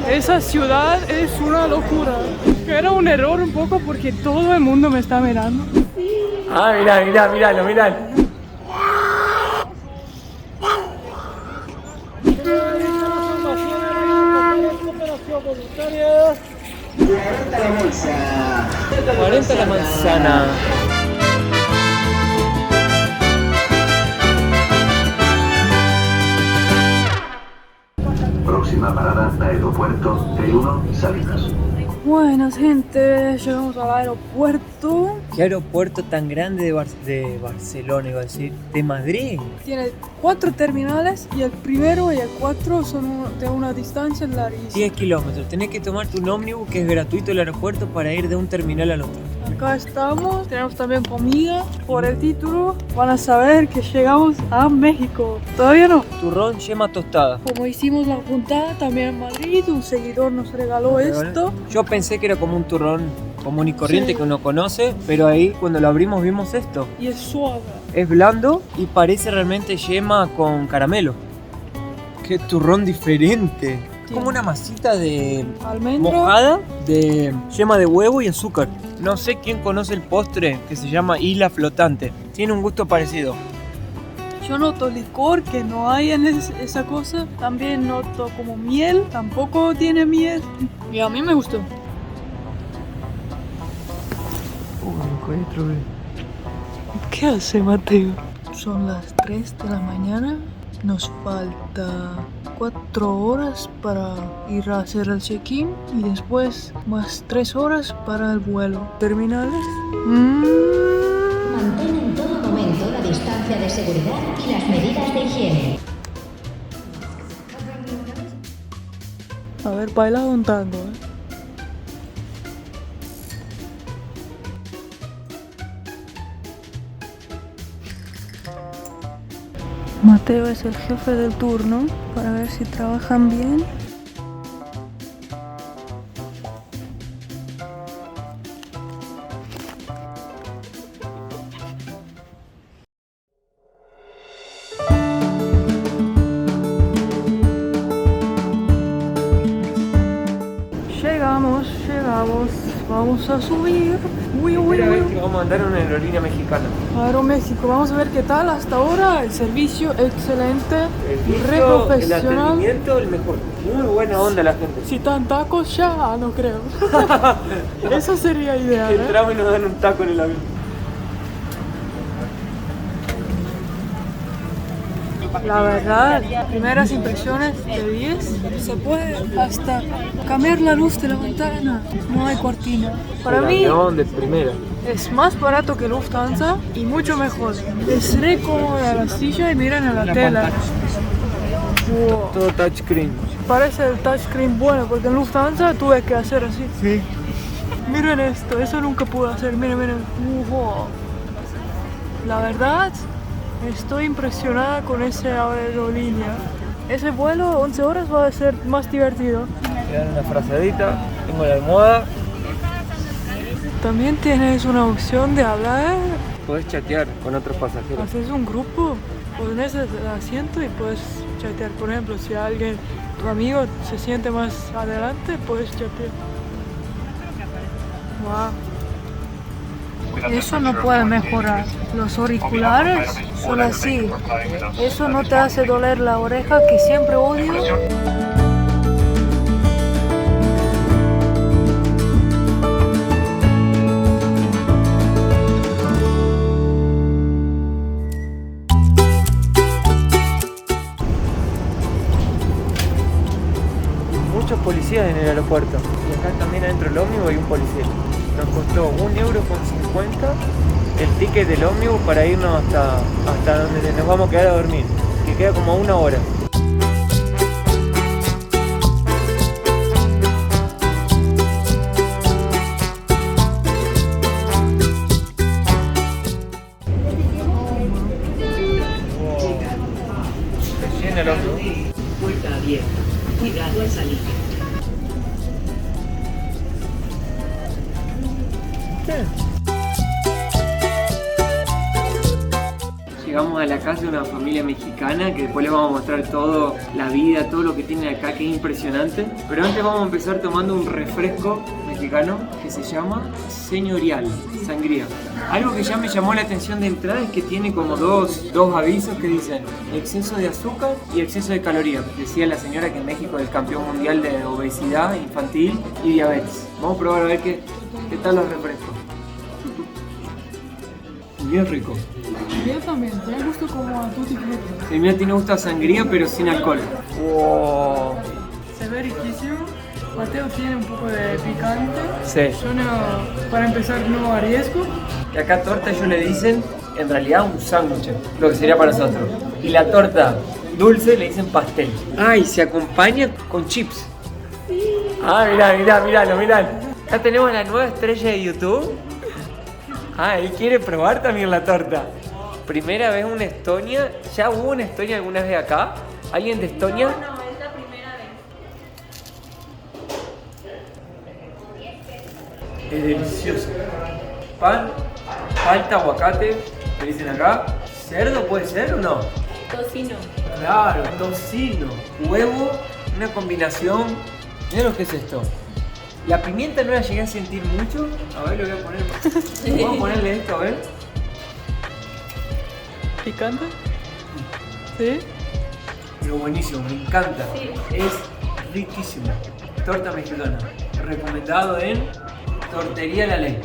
Esa ciudad es una locura. Era un error un poco porque todo el mundo me está mirando. Ah, míralo. voluntaria. 40 la bolsa. 40 la manzana. Próxima parada, aeropuerto T1 Salinas. Bueno, gente, llegamos al aeropuerto. ¿Qué aeropuerto tan grande de Barcelona, iba a decir? ¿De Madrid? Tiene 4 terminales y el primero y el 4 son de una distancia larguísima. 10 kilómetros. Tenés que tomarte un ómnibus que es gratuito el aeropuerto para ir de un terminal al otro. Acá estamos, tenemos también comida. Por el título van a saber que llegamos a México. Todavía no. Turrón, yema tostada. Como hicimos la juntada también en Madrid, un seguidor nos regaló esto. Yo pensé que era como un turrón común y corriente, sí, que uno conoce, pero ahí cuando lo abrimos vimos esto. Y es suave. Es blando y parece realmente yema con caramelo. Qué turrón diferente. Sí. Como una masita de Almendra. mojada de yema de huevo y azúcar. No sé quién conoce el postre que se llama isla flotante. Tiene un gusto parecido. Yo noto licor que no hay en esa cosa. También noto como miel, tampoco tiene miel. Y a mí me gustó. ¿Qué hace Mateo? Son las 3 de la mañana. Nos falta 4 horas para ir a hacer el check-in y después más 3 horas para el vuelo. ¿Terminales? Mantén en todo momento la distancia de seguridad y las medidas de higiene. A ver, baila un tango, Mateo es el jefe del turno para ver si trabajan bien. Llegamos, vamos a subir. Primera vez que vamos a andar en una aerolínea mexicana. Aeroméxico, vamos a ver qué tal hasta ahora. El servicio excelente, El re el profesional. atendimiento el mejor. Muy buena onda la gente. Si tan tacos ya, no creo. Eso sería ideal, ¿eh? Entramos y nos dan un taco en el avión. La verdad, primeras impresiones de 10. Se puede hasta cambiar la luz de la ventana. No hay cortina. Para El mí avión de primera. es más barato que Lufthansa y mucho mejor. Es re cómoda la silla y miren a la tela. Wow. Todo touchscreen. Parece el touchscreen bueno porque en Lufthansa tuve que hacer así. Sí. Miren esto, eso nunca pude hacer. Miren. Wow. La verdad, estoy impresionada con esa aerolínea. Ese vuelo, 11 horas, va a ser más divertido. Me dan una frazadita, tengo la almohada. También tienes una opción de hablar. Podés chatear con otros pasajeros. Haces un grupo, pones el asiento y puedes chatear. Por ejemplo, si alguien, tu amigo, se siente más adelante, puedes chatear. Wow. Eso no puede mejorar. Los auriculares son así. Eso no te hace doler la oreja, que siempre odio. Muchos policías en el aeropuerto. Y acá también adentro del ómnibus hay un policía. Nos costó 1,50 € el ticket del ómnibus para irnos hasta donde nos vamos a quedar a dormir, que queda como 1 hora. Wow. Se llena el ómnibus. Puerta abierta. Cuidado al salir. Llegamos a la casa de una familia mexicana que después les vamos a mostrar todo, la vida, todo lo que tienen acá, que es impresionante. Pero antes vamos a empezar tomando un refresco mexicano que se llama Señorial, sangría. Algo que ya me llamó la atención de entrada es que tiene como dos avisos que dicen exceso de azúcar y exceso de calorías. Decía la señora que en México es el campeón mundial de obesidad infantil y diabetes. Vamos a probar a ver qué tal los refrescos. Bien rico. Yo también, tiene gusto como a tutti frutti. El mío tiene gusto a sangría pero sin alcohol. Wow. Se ve riquísimo. Mateo tiene un poco de picante. Sí. Yo no, para empezar no arriesgo. Que acá torta ellos le dicen en realidad un sándwich, lo que sería para nosotros. Y la torta dulce le dicen pastel. Ah, y se acompaña con chips. Ah, miralo. Acá tenemos la nueva estrella de YouTube. Ah, él quiere probar también la torta. Primera vez una Estonia. ¿Ya hubo una Estonia alguna vez acá? ¿Alguien de Estonia? No, es la primera vez. Es delicioso. Pan, falta aguacate, le dicen acá. ¿Cerdo puede ser o no? Tocino. Claro, tocino, huevo, una combinación. Mirá lo que es esto. La pimienta no la llegué a sentir mucho. A ver, lo voy a poner. Vamos a ponerle esto, a ver. ¿Picante? ¿Sí? Pero buenísimo, me encanta. Sí. Es riquísimo. Torta mexicana. Recomendado en Tortería La Ley.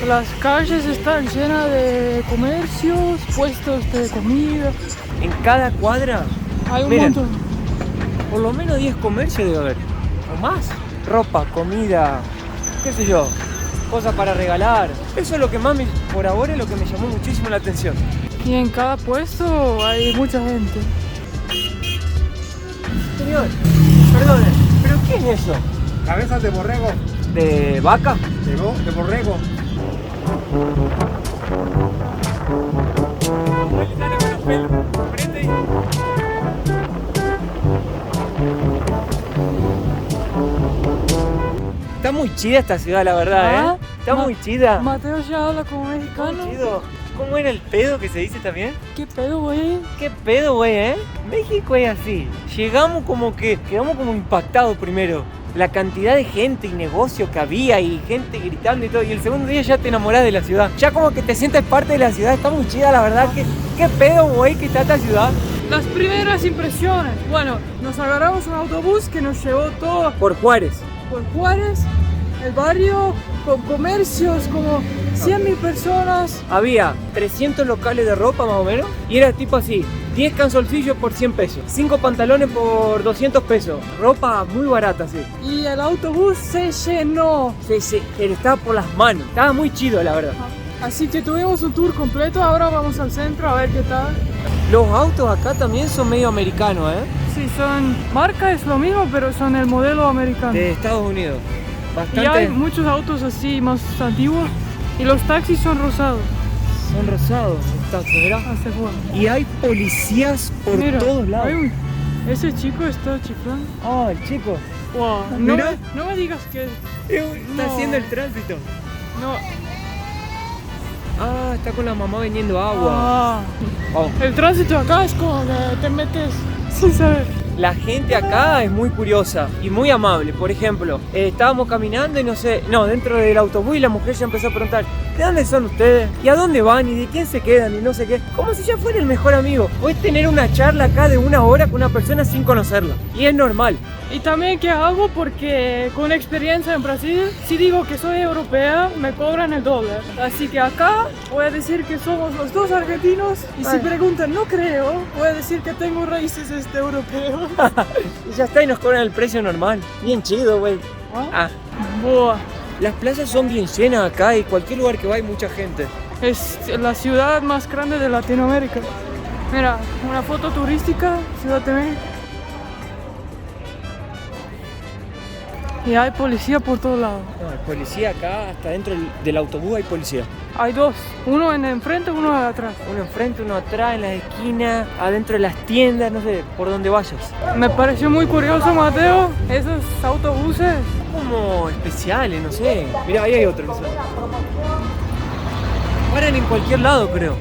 Las calles están llenas de comercios, puestos de comida. En cada cuadra, Hay un miren, montón. por lo menos 10 comercios debe haber. O más. Ropa, comida, qué sé yo, cosas para regalar. Eso es lo que más por ahora es lo que me llamó muchísimo la atención. Y en cada puesto hay mucha gente. Señor, perdone, ¿pero qué es eso? Cabezas de borrego. ¿De vaca? De borrego. Está muy chida esta ciudad, la verdad, ¿eh? Está muy chida. Mateo ya habla como Muy mexicano. chido. ¿Cómo era el pedo que se dice también? ¿Qué pedo, güey? ¿Qué pedo, güey, México es así. Llegamos como que, quedamos como impactados primero. La cantidad de gente y negocio que había y gente gritando y todo. Y el segundo día ya te enamorás de la ciudad. Ya como que te sientes parte de la ciudad. Está muy chida, la verdad. ¿Qué pedo, güey, que está esta ciudad? Las primeras impresiones. Bueno, nos agarramos un autobús que nos llevó todo Por Juárez. por Juárez, el barrio, con comercios, como 100.000 personas. Había 300 locales de ropa más o menos. Y era tipo así. 10 calzoncillos por 100 pesos. 5 pantalones por 200 pesos. Ropa muy barata, sí. Y el autobús se llenó. Estaba por las manos. Estaba muy chido, la verdad. Así que tuvimos un tour completo. Ahora vamos al centro a ver qué tal. Los autos acá también son medio americanos, Sí, son... Marca es lo mismo, pero son el modelo americano. De Estados Unidos. Y Bastante. hay muchos autos así más antiguos. Y los taxis son rosados. Son rosados los taxis, ¿verdad? Hace juego. Y hay policías por Mira, todos lados. ese chico está chiflando. Ah, el chico. Wow. Mira. No me digas que... Está No. haciendo el tránsito. No. Ah, está con la mamá vendiendo agua. Ah. Oh. El tránsito acá es como que te metes sin saber. La gente acá es muy curiosa y muy amable. Por ejemplo, estábamos caminando y dentro del autobús y la mujer ya empezó a preguntar: ¿de dónde son ustedes? ¿Y a dónde van? ¿Y de quién se quedan? Y no sé qué. Como si ya fuera el mejor amigo. Puedes tener una charla acá de 1 hora con una persona sin conocerla. Y es normal. Y también que hago porque con experiencia en Brasil, si digo que soy europea, me cobran el doble. Así que acá voy a decir que somos los dos argentinos y si Ay. preguntan no creo, voy a decir que tengo raíces europeos. Y ya está, y nos cobran el precio normal. Bien chido, güey. Ah, Boa. las plazas son bien llenas acá y cualquier lugar que va hay mucha gente. Es la ciudad más grande de Latinoamérica. Mira, una foto turística, Ciudad de México. Y hay policía por todos lados. No, hay policía acá, hasta dentro del autobús hay policía. Hay dos, uno en enfrente, uno atrás. Uno enfrente, uno atrás, en las esquinas, adentro de las tiendas, no sé, por donde vayas. Me pareció muy curioso, Mateo, esos autobuses. Como especiales, no sé. Mira, ahí hay otro. No sé. Paran en cualquier lado, creo.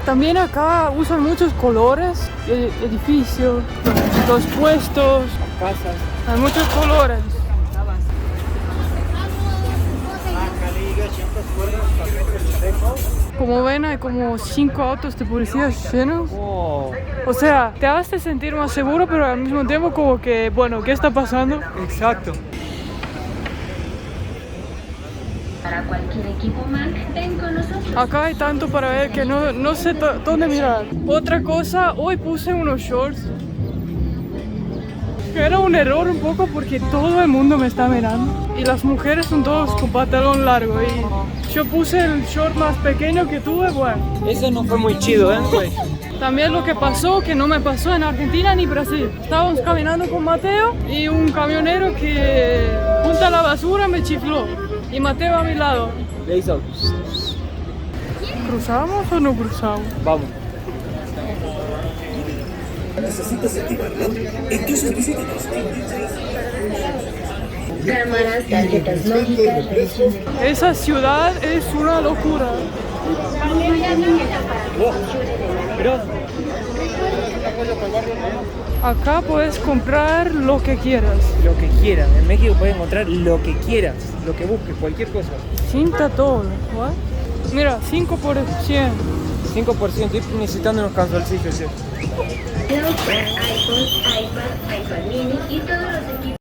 También acá usan muchos colores, edificios, los puestos, Casas. hay muchos colores. Como ven, hay como 5 autos de policía llenos. Wow. O sea, te hace sentir más seguro, pero al mismo tiempo como que, bueno, ¿qué está pasando? Exacto. Para cualquier equipo Mac, ven con nosotros. Acá hay tanto para ver que no sé dónde mirar. Otra cosa, hoy puse unos shorts. Era un error un poco porque todo el mundo me está mirando. Y las mujeres son todos con pantalón largo. Y yo puse el short más pequeño que tuve, bueno. Eso no fue muy chido, ¿eh? También lo que pasó, que no me pasó en Argentina ni Brasil. Estábamos caminando con Mateo y un camionero que junta la basura me chifló. Y Mateo a mi lado. Le hizo. ¿Cruzamos o no cruzamos? Vamos. Cámaras, tarjetas lógicas, revisiones. Esa ciudad es una locura. Pero Acá puedes comprar lo que quieras. lo que quieras. En México puedes encontrar lo que quieras, lo que busques, cualquier cosa. Cinta todo. ¿What? Mira, 5 por 100. 5%, estoy necesitando unos calzoncillos. ¿Sí? iPhone, iPad mini y todos los equipos.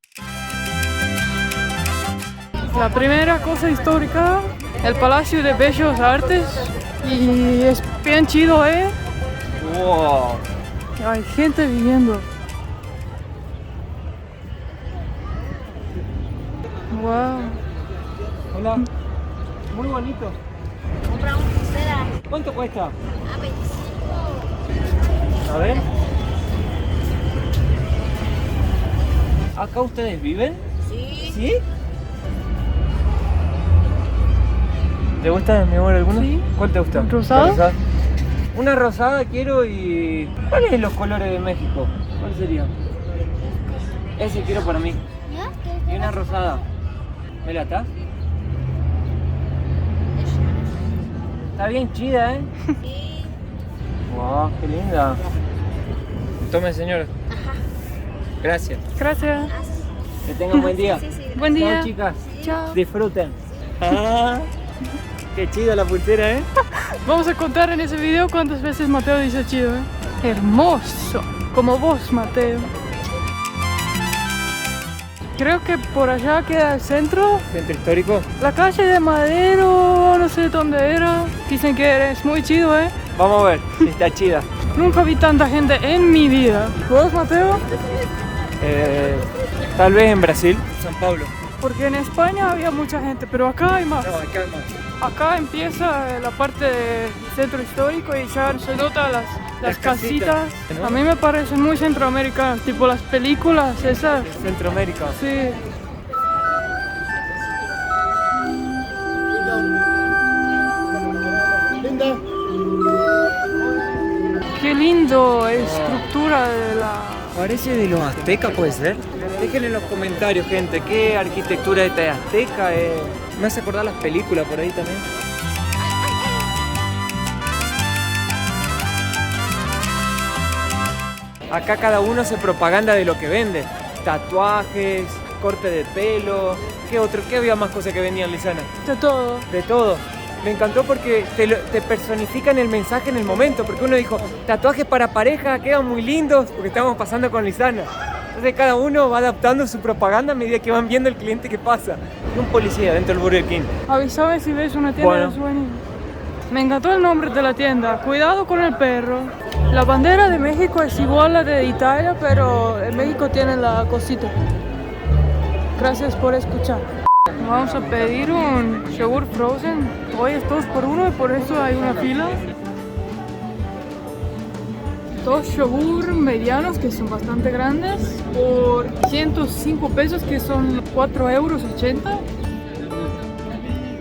La primera cosa histórica, el Palacio de Bellas Artes. Y es bien chido, ¿eh? Wow. Hay gente viviendo. Wow. Hola. Muy bonito. Compramos pulsera ¿Cuánto cuesta? a 25. A ver. ¿Acá ustedes viven? Sí. ¿Sí? ¿Te gusta, mi amor, alguna? Sí. ¿Cuál te gusta? ¿Rosada? ¿La rosada? Una rosada quiero y... ¿Cuáles son los colores de México? ¿Cuál sería? Ese quiero para mí. Y una rosada. ¿Me la está? Está bien chida, ¿eh? Sí. Wow, qué linda. Tome, señor. Gracias. Gracias. Que tengan buen día. Sí, sí. Buen día. Chao, chicas. Chao. Disfruten. Ah, qué chida la pulsera, ¿eh? Vamos a contar en ese video cuántas veces Mateo dice chido, ¿eh? Hermoso. Como vos, Mateo. Creo que por allá queda el centro. Centro histórico. La calle de Madero, no sé dónde era. Dicen que es muy chido, ¿eh? Vamos a ver, está chida. Nunca vi tanta gente en mi vida. ¿Vos, Mateo? Tal vez en Brasil. San Pablo. Porque en España había mucha gente, pero acá hay más. No, acá no. Acá empieza la parte del centro histórico y ya se nota las casitas. ¿no? A mí me parecen muy centroamericanas, tipo las películas esas. Centroamérica. Sí. Qué lindo estructura de la... Parece de los aztecas, ¿puede ser? Dejen en los comentarios, gente, qué arquitectura esta de azteca. Me hace acordar las películas por ahí también. Acá cada uno hace propaganda de lo que vende. Tatuajes, corte de pelo. ¿Qué otro? ¿Qué había más cosas que vendían, Lisana? de todo. De todo. Me encantó porque te personifican el mensaje en el momento. Porque uno dijo, tatuajes para pareja, quedan muy lindos, porque estamos pasando con Lisana. Entonces cada uno va adaptando su propaganda a medida que van viendo el cliente que pasa. Y un policía dentro del Burger King. Avísame si ves una tienda Bueno. de souvenirs. Me encantó el nombre de la tienda. Cuidado con el perro. La bandera de México es igual a la de Italia, pero en México tiene la cosita. Gracias por escuchar. Vamos a pedir un yogur frozen. Hoy es 2 por 1 y por eso hay una fila. 2 yogur medianos que son bastante grandes por 105 pesos que son 4,80 euros.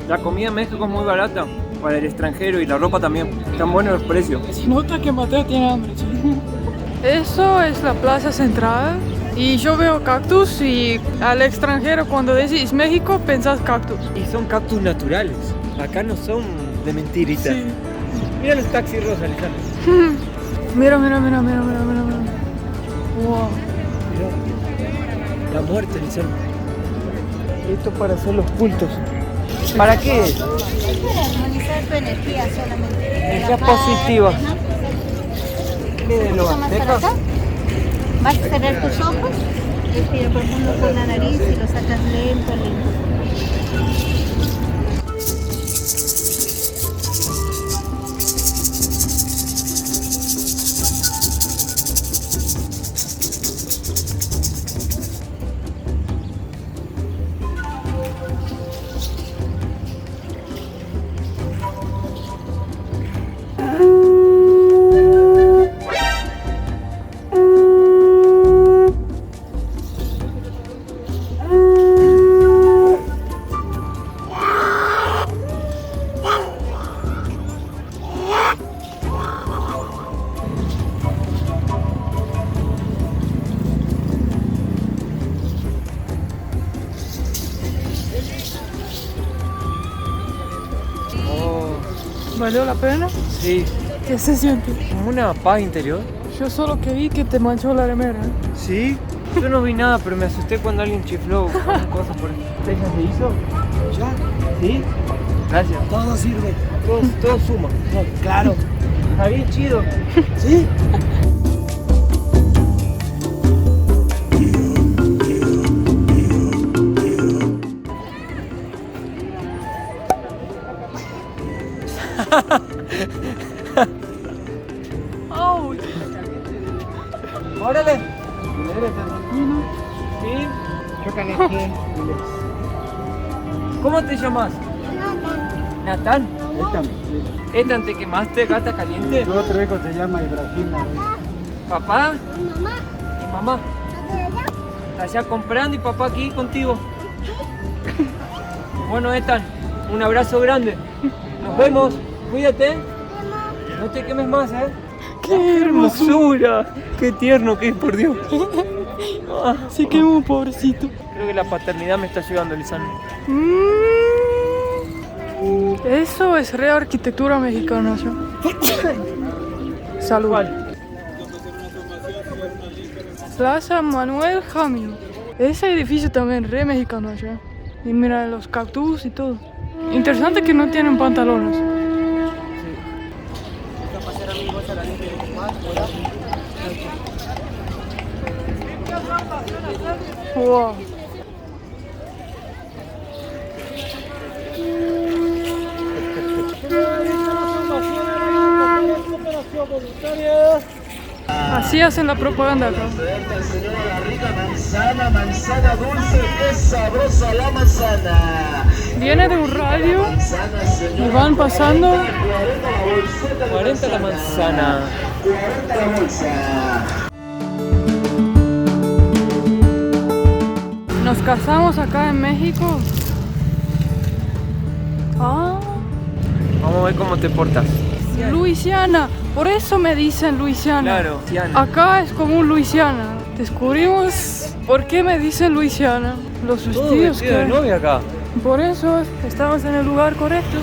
La comida en México es muy barata para el extranjero y la ropa también. Están buenos los precios. Se nota que Mateo tiene hambre. Eso es la plaza central y yo veo cactus y al extranjero cuando decís México pensás cactus. Y son cactus naturales. Acá no son de mentirita. Sí. Mira los taxis rosas, Lisana. Mira. Wow. Mirá. La muerte, Lisana. Esto para hacer los cultos. ¿Para qué es? Para armonizar tu energía solamente. Energía positiva. Mírenlo. Más para acá. Vas a cerrar tus ojos, respira profundo por la nariz y lo sacas lento. ¿Valió la pena? Sí. ¿Qué se siente? Como una paz interior. Yo solo que vi que te manchó la remera. ¿Sí? Yo no vi nada, pero me asusté cuando alguien chifló cosas por ahí. ¿Ya se hizo? ¿Ya? ¿Sí? Gracias. Todo sirve. Todo suma. Claro. Está bien chido. ¿Sí? ¡Auch! ¡Órale! ¿Sí? ¿Cómo te llamas? Natán. ¿Etan te quemaste, gata caliente? Tu otro hijo se llama Ibrahim. ¿Papá? ¿Y mamá? ¿Estás allá comprando y papá aquí contigo? Bueno, Etan, un abrazo grande. Nos vemos. Cuídate. No te quemes más, ¿eh? ¡Qué hermosura! ¡Qué tierno que es, por Dios! Ah, Se quemó, pobrecito. creo que la paternidad me está llegando, Lisandro. Eso es re arquitectura mexicana, ¿sí? Salud. ¿Cuál? Plaza Manuel Jamil. Ese edificio también re mexicano, ¿sí? Y mira los cactus y todo. Interesante que no tienen pantalones. Wow. Así hacen la propaganda acá. Manzana dulce, qué sabrosa la manzana. Viene de un radio y van pasando. 40 la manzana. 40 la bolsa. Nos casamos acá en México. Ah, Vamos a ver cómo te portas. Luisiana. Por eso me dicen Luisiana. Claro, Tiana. Acá es como un Luisiana. Descubrimos por qué me dicen Luisiana. Los Todo vestidos vestido de que... novia acá. Por eso estamos en el lugar correcto.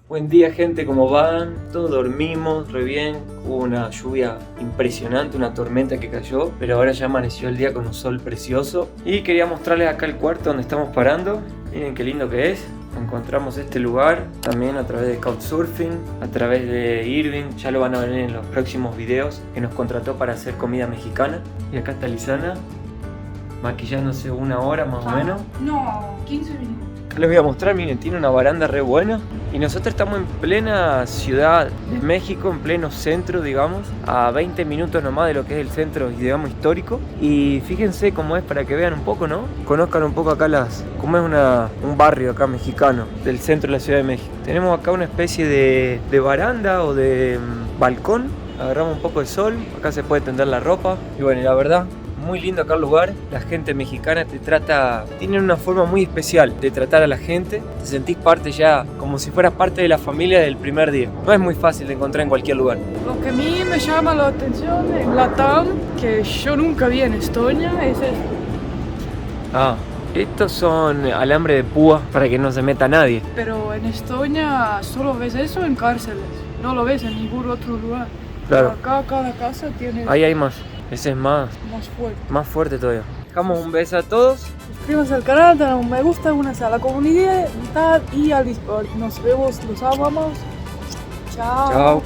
Buen día, gente, ¿cómo van? Todos dormimos re bien. Hubo una lluvia impresionante, una tormenta que cayó, pero ahora ya amaneció el día con un sol precioso. Y quería mostrarles acá el cuarto donde estamos parando. Miren qué lindo que es. Encontramos este lugar también a través de Couchsurfing, a través de Irving. Ya lo van a ver en los próximos videos, que nos contrató para hacer comida mexicana. Y acá está Lisana, maquillándose una hora más o menos. No, 15 minutos. Les voy a mostrar, miren, tiene una baranda re buena. Y nosotros estamos en plena ciudad de México, en pleno centro, digamos, a 20 minutos nomás de lo que es el centro, digamos, histórico. Y fíjense cómo es para que vean un poco, ¿no? Conozcan un poco acá cómo es un barrio acá mexicano del centro de la Ciudad de México. Tenemos acá una especie de baranda o de balcón. Agarramos un poco de sol, acá se puede tender la ropa. Y bueno, la verdad, muy lindo acá el lugar. La gente mexicana tienen una forma muy especial de tratar a la gente. Te sentís parte ya, como si fueras parte de la familia del primer día. No es muy fácil de encontrar en cualquier lugar. Lo que a mí me llama la atención en Latam, que yo nunca vi en Estonia, es Ah, estos son alambre de púa para que no se meta nadie. Pero en Estonia solo ves eso en cárceles, no lo ves en ningún otro lugar. Claro. Acá cada casa tiene Ahí hay más. Ese es más más fuerte. todavía. Dejamos un beso a todos. Suscríbanse al canal, dale un me gusta, únanse a la comunidad y al Discord. Nos vemos, los amamos. Chao. Chao.